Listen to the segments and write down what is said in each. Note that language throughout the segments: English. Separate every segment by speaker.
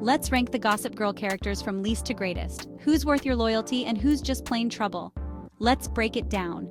Speaker 1: Let's rank the Gossip Girl characters from least to greatest. Who's worth your loyalty and who's just plain trouble? Let's break it down.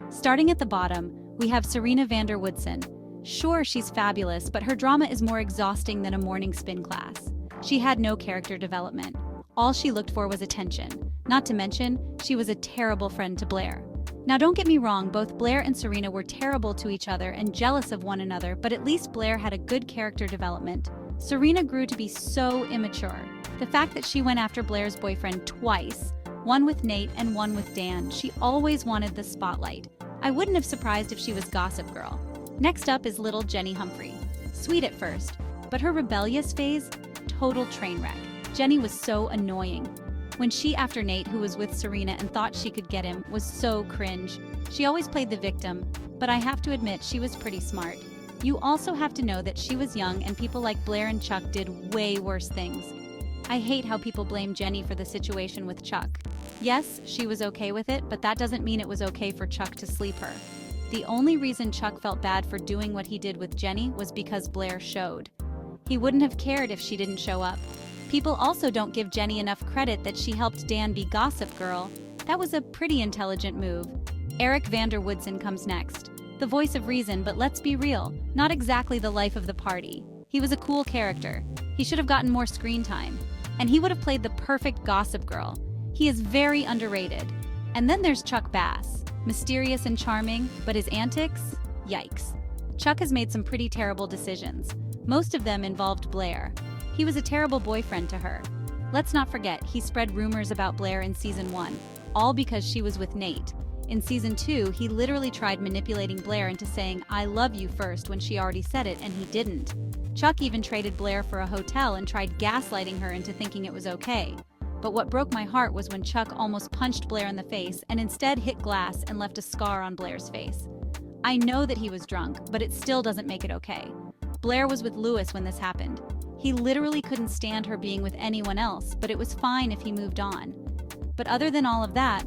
Speaker 1: Starting at the bottom, we have Serena van der Woodsen. Sure, she's fabulous, but her drama is more exhausting than a morning spin class. She had no character development. All she looked for was attention. Not to mention, she was a terrible friend to Blair. Now don't get me wrong, both Blair and Serena were terrible to each other and jealous of one another, but at least Blair had a good character development. Serena grew to be so immature. The fact that she went after Blair's boyfriend twice, one with Nate and one with Dan, she always wanted the spotlight. I wouldn't have surprised if she was Gossip Girl. Next up is little Jenny Humphrey. Sweet at first, but her rebellious phase? Total train wreck. Jenny was so annoying. When she after Nate, who was with Serena and thought she could get him, was so cringe. She always played the victim, but I have to admit she was pretty smart. You also have to know that she was young and people like Blair and Chuck did way worse things. I hate how people blame Jenny for the situation with Chuck. Yes, she was okay with it, but that doesn't mean it was okay for Chuck to sleep her. The only reason Chuck felt bad for doing what he did with Jenny was because Blair showed. He wouldn't have cared if she didn't show up. People also don't give Jenny enough credit that she helped Dan be Gossip Girl. That was a pretty intelligent move. Eric van der Woodsen comes next. The voice of reason, but let's be real, not exactly the life of the party. He was a cool character. He should have gotten more screen time. And he would have played the perfect Gossip Girl. He is very underrated. And then there's Chuck Bass. Mysterious and charming, but his antics? Yikes. Chuck has made some pretty terrible decisions. Most of them involved Blair. He was a terrible boyfriend to her. Let's not forget, he spread rumors about Blair in season 1, all because she was with Nate. In season 2, he literally tried manipulating Blair into saying, "I love you" first when she already said it and he didn't. Chuck even traded Blair for a hotel and tried gaslighting her into thinking it was okay. But what broke my heart was when Chuck almost punched Blair in the face and instead hit glass and left a scar on Blair's face. I know that he was drunk, but it still doesn't make it okay. Blair was with Lewis when this happened. He literally couldn't stand her being with anyone else, but it was fine if he moved on. But other than all of that,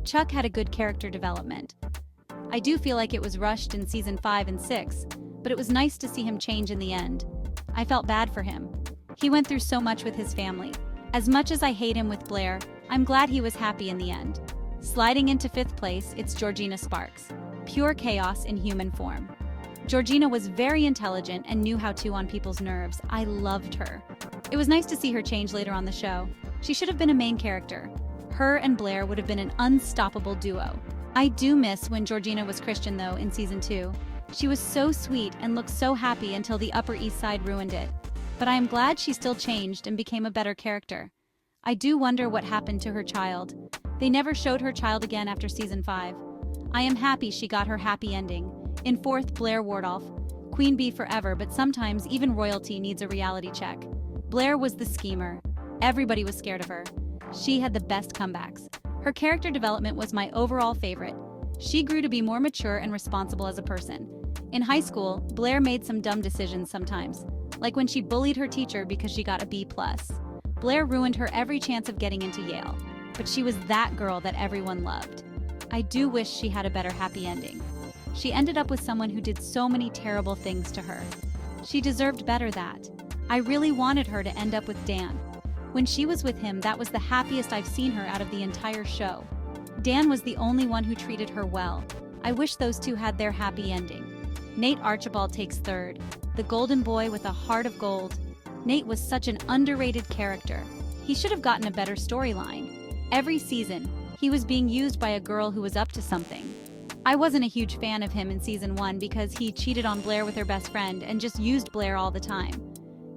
Speaker 1: Chuck had a good character development. I do feel like it was rushed in season 5 and 6, but it was nice to see him change in the end. I felt bad for him. He went through so much with his family. As much as I hate him with Blair, I'm glad he was happy in the end. Sliding into 5th place, it's Georgina Sparks. Pure chaos in human form. Georgina was very intelligent and knew how to on people's nerves. I loved her. It was nice to see her change later on the show. She should have been a main character. Her and Blair would have been an unstoppable duo. I do miss when Georgina was Christian though in season 2. She was so sweet and looked so happy until the Upper East Side ruined it. But I am glad she still changed and became a better character. I do wonder what happened to her child. They never showed her child again after season 5. I am happy she got her happy ending. In 4th, Blair Wardolph. Queen bee forever, but sometimes even royalty needs a reality check. Blair was the schemer. Everybody was scared of her. She had the best comebacks. Her character development was my overall favorite. She grew to be more mature and responsible as a person. In high school, Blair made some dumb decisions sometimes, like when she bullied her teacher because she got a B+. Blair ruined her every chance of getting into Yale, but she was that girl that everyone loved. I do wish she had a better happy ending. She ended up with someone who did so many terrible things to her. She deserved better that. I really wanted her to end up with Dan. When she was with him, that was the happiest I've seen her out of the entire show. Dan was the only one who treated her well. I wish those two had their happy ending. Nate Archibald takes 3rd. The golden boy with a heart of gold. Nate was such an underrated character. He should have gotten a better storyline. Every season, he was being used by a girl who was up to something. I wasn't a huge fan of him in season 1 because he cheated on Blair with her best friend and just used Blair all the time.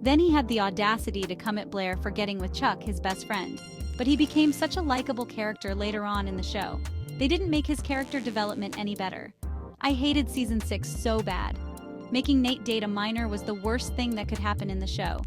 Speaker 1: Then he had the audacity to come at Blair for getting with Chuck, his best friend. But he became such a likable character later on in the show. They didn't make his character development any better. I hated season 6 so bad. Making Nate date a minor was the worst thing that could happen in the show.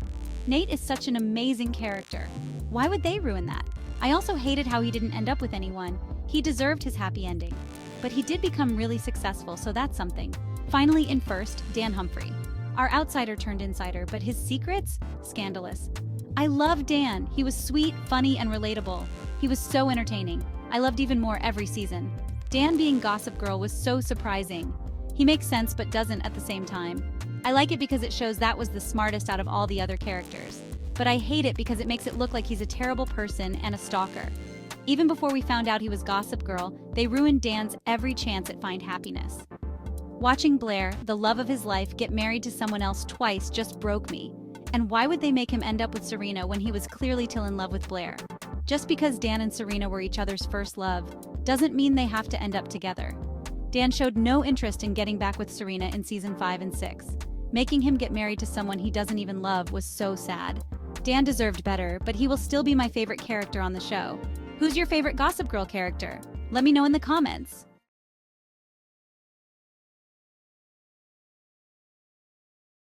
Speaker 1: Nate is such an amazing character. Why would they ruin that? I also hated how he didn't end up with anyone. He deserved his happy ending. But he did become really successful, so that's something. Finally, in 1st, Dan Humphrey. Our outsider turned insider, but his secrets? Scandalous. I loved Dan. He was sweet, funny, and relatable. He was so entertaining. I loved even more every season. Dan being Gossip Girl was so surprising. He makes sense but doesn't at the same time. I like it because it shows that was the smartest out of all the other characters. but I hate it because it makes it look like he's a terrible person and a stalker. Even before we found out he was Gossip Girl, they ruined Dan's every chance at find happiness. Watching Blair, the love of his life, get married to someone else twice just broke me. And why would they make him end up with Serena when he was clearly still in love with Blair? Just because Dan and Serena were each other's first love doesn't mean they have to end up together. Dan showed no interest in getting back with Serena in season 5 and 6. Making him get married to someone he doesn't even love was so sad. Dan deserved better, but he will still be my favorite character on the show. Who's your favorite Gossip Girl character? Let me know in the comments.